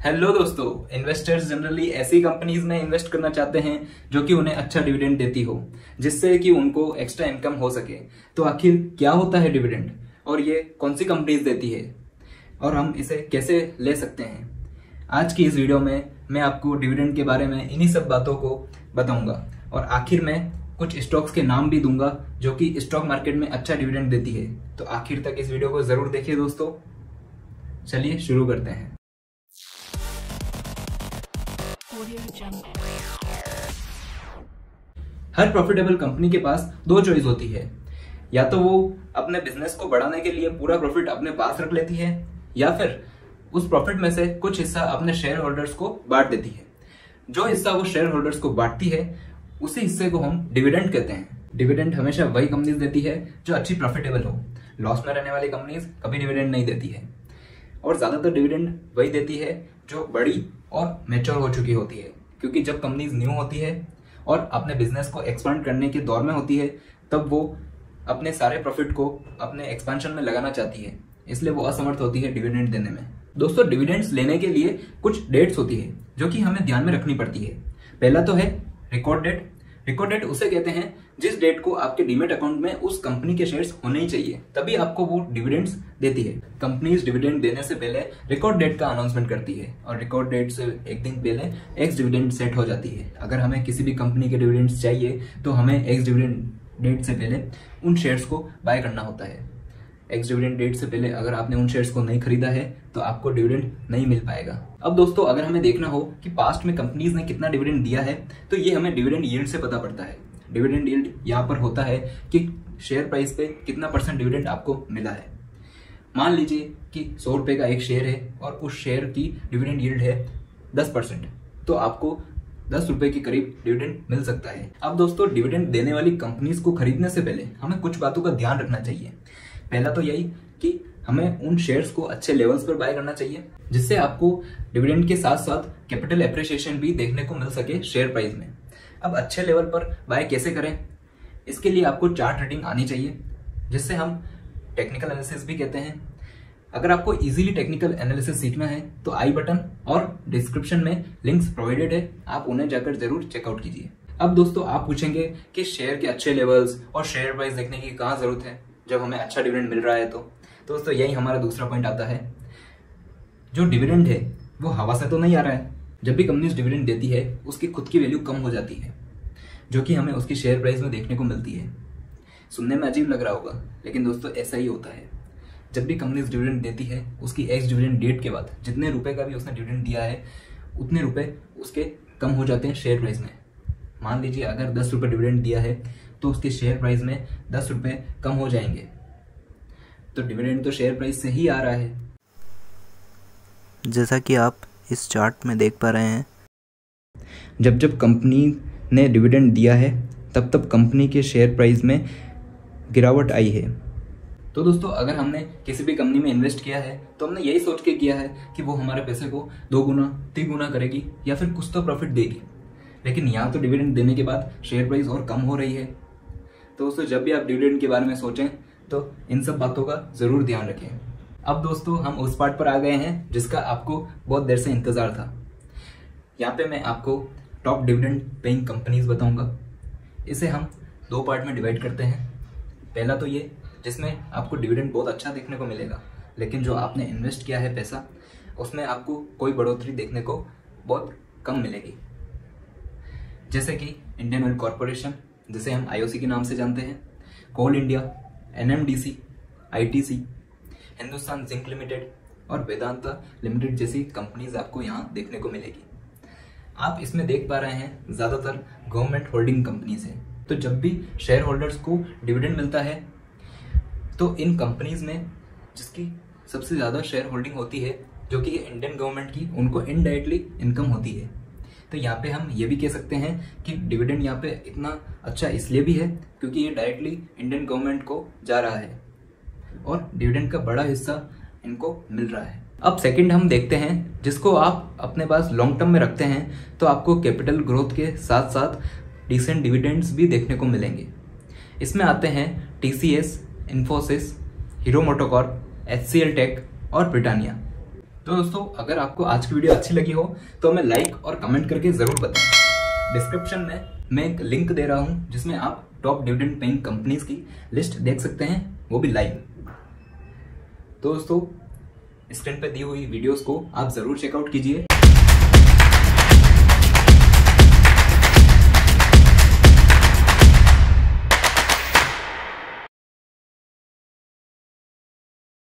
Hello दोस्तों, investors generally ऐसी companies में इन्वेस्ट करना चाहते हैं जो कि उन्हें अच्छा डिविडेंड देती हो, जिससे कि उनको एक्स्ट्रा इनकम हो सके। तो आखिर क्या होता है डिविडेंड और ये कौन सी कंपनीज देती है और हम इसे कैसे ले सकते हैं? आज की इस वीडियो में मैं आपको डिविडेंड के बारे में इन्हीं सब बातों को बताऊंगा और आखिर में कुछ स्टॉक्स के नाम भी दूंगा जो कि स्टॉक मार्केट में अच्छा डिविडेंड देती है। तो आखिर तक इस वीडियो को जरूर देखिए दोस्तों। चलिए शुरू करते हैं। हर प्रॉफिटेबल कंपनी के पास दो चॉइस होती है, या तो वो अपने बिजनेस को बढ़ाने के लिए पूरा प्रॉफिट अपने पास रख लेती है या फिर उस प्रॉफिट में से कुछ हिस्सा अपने शेयर होल्डर्स को बांट देती है। जो हिस्सा वो शेयर होल्डर्स को बांटती है उसी हिस्से को हम डिविडेंड कहते हैं। डिविडेंड हमेशा वही कंपनीज देती है जो अच्छी प्रॉफिटेबल हो। लॉस में रहने वाली कंपनीज कभी डिविडेंड नहीं देती है और ज्यादातर डिविडेंड वही देती है जो बड़ी और मैच्योर हो चुकी होती है, क्योंकि जब कंपनीज न्यू होती है और अपने बिजनेस को एक्सपांड करने के दौर में होती है तब वो अपने सारे प्रॉफिट को अपने एक्सपेंशन में लगाना चाहती है, इसलिए वो असमर्थ होती है डिविडेंड देने में। दोस्तों, डिविडेंड्स लेने के लिए कुछ डेट्स होती है जो कि हमें ध्यान में रखनी पड़ती है। पहला तो है रिकॉर्ड डेट। रिकॉर्ड डेट उसे कहते हैं जिस डेट को आपके डीमेट अकाउंट में उस कंपनी के शेयर्स होने ही चाहिए, तभी आपको वो डिविडेंड्स देती है। कंपनीज डिविडेंड देने से पहले रिकॉर्ड डेट का अनाउंसमेंट करती है और रिकॉर्ड डेट से एक दिन पहले एक्स डिविडेंड सेट हो जाती है। अगर हमें किसी भी कंपनी के डिविडेंड्स चाहिए तो हमें एक्स डिविडेंड डेट से पहले उन शेयर्स को बाय करना होता है। एक्स डिविडेंड डेट से पहले अगर आपने उन शेयर्स को नहीं खरीदा है तो आपको डिविडेंड नहीं मिल पाएगा। अब दोस्तों, अगर हमें देखना हो कि पास्ट में कंपनीज ने कितना डिविडेंड दिया है तो ये हमें डिविडेंड यील्ड से पता पड़ता है। डिविडेंड यील्ड यहाँ पर होता है कि शेयर प्राइस पे कितना % डिविडेंड आपको मिला है। मान लीजिए कि 100 रुपए का एक शेयर है और उस शेयर की डिविडेंड यील्ड है 10%, तो आपको 10 रुपए के करीब डिविडेंड मिल सकता है। अब दोस्तों, डिविडेंड देने वाली कंपनीज को खरीदने से पहले हमें कुछ बातों का ध्यान रखना चाहिए। पहला तो यही कि हमें उन शेयर्स को अच्छे लेवल्स पर बाय करना चाहिए, जिससे आपको डिविडेंड के साथ साथ कैपिटल एप्रिसिएशन भी देखने को मिल सके शेयर प्राइस में। अब अच्छे लेवल पर बाय कैसे करें, इसके लिए आपको चार्ट रीडिंग आनी चाहिए, जिससे हम टेक्निकल एनालिसिस भी कहते हैं। अगर आपको इजीली टेक्निकल एनालिसिस सीखना है तो आई बटन और डिस्क्रिप्शन में लिंक्स प्रोवाइडेड है, आप उन्हें जाकर जरूर चेकआउट कीजिए। अब दोस्तों, आप पूछेंगे कि शेयर के अच्छे लेवल्स और शेयर प्राइस देखने की कहाँ जरूरत है जब हमें अच्छा डिविडेंड मिल रहा है। तो दोस्तों, यही हमारा दूसरा पॉइंट आता है। जो डिविडेंड है वो हवा से तो नहीं आ रहा है। जब भी कंपनी डिविडेंड देती है उसकी खुद की वैल्यू कम हो जाती है, जो कि हमें उसकी शेयर प्राइस में देखने को मिलती है। सुनने में अजीब लग रहा होगा, लेकिन दोस्तों ऐसा ही होता है। जब भी कंपनी डिविडेंड देती है उसकी एक्स डिविडेंड डेट के बाद जितने रुपए का भी उसने डिविडेंड दिया है उतने रुपए उसके कम हो जाते हैं शेयर प्राइस में। मान लीजिए अगर 10 रुपए डिविडेंड दिया है तो उसके शेयर प्राइस में 10 रुपए कम हो जाएंगे। तो डिविडेंड तो शेयर प्राइस से ही आ रहा है। जैसा कि आप इस चार्ट में देख पा रहे हैं, जब जब कंपनी ने डिविडेंड दिया है तब तब कंपनी के शेयर प्राइस में गिरावट आई है। तो दोस्तों, अगर हमने किसी भी कंपनी में इन्वेस्ट किया है तो हमने यही सोच के किया है कि वो हमारे पैसे को 2 गुना 3 गुना करेगी या फिर कुछ तो प्रॉफिट देगी। लेकिन यहाँ तो डिविडेंड देने के बाद शेयर प्राइस और कम हो रही है। तो दोस्तों, जब भी आप डिविडेंड के बारे में सोचें तो इन सब बातों का जरूर ध्यान रखें। अब दोस्तों, हम उस पार्ट पर आ गए हैं जिसका आपको बहुत देर से इंतजार था। यहाँ पे मैं आपको टॉप डिविडेंड पेइंग कंपनीज बताऊंगा। इसे हम 2 पार्ट में डिवाइड करते हैं। पहला तो ये जिसमें आपको डिविडेंड बहुत अच्छा देखने को मिलेगा, लेकिन जो आपने इन्वेस्ट किया है पैसा उसमें आपको कोई बढ़ोतरी देखने को बहुत कम मिलेगी। जैसे कि इंडियन ऑयल कॉर्पोरेशन, जिसे हम IOC के नाम से जानते हैं, coal India, NMDC, ITC, Hindustan zinc limited और वेदांता लिमिटेड जैसी कंपनीज आपको यहाँ देखने को मिलेगी। आप इसमें देख पा रहे हैं ज्यादातर गवर्नमेंट होल्डिंग कंपनीज हैं। तो जब भी शेयर होल्डर्स को डिविडेंड मिलता है तो इन कंपनीज में जिसकी सबसे ज्यादा शेयर होल्डिंग होती है, जो कि इंडियन गवर्नमेंट की, उनको इनडायरेक्टली इनकम होती है। तो यहाँ पे हम ये भी कह सकते हैं कि डिविडेंड यहाँ पे इतना अच्छा इसलिए भी है क्योंकि ये डायरेक्टली इंडियन गवर्नमेंट को जा रहा है और डिविडेंड का बड़ा हिस्सा इनको मिल रहा है। अब सेकंड हम देखते हैं, जिसको आप अपने पास लॉन्ग टर्म में रखते हैं तो आपको कैपिटल ग्रोथ के साथ साथ डिसेंट डिविडेंड्स भी देखने को मिलेंगे। इसमें आते हैं TCS, Infosys, Hero MotoCorp, HCL tech और ब्रिटानिया। तो दोस्तों अगर आपको आज की वीडियो अच्छी लगी हो तो हमें लाइक और कमेंट करके जरूर बताएं। डिस्क्रिप्शन में मैं एक लिंक दे रहा हूं जिसमें आप टॉप डिविडेंड पेइंग कंपनीज की लिस्ट देख सकते हैं, वो भी लाइव। तो दोस्तों स्क्रीन पे दी हुई वीडियोस को आप जरूर चेकआउट कीजिए।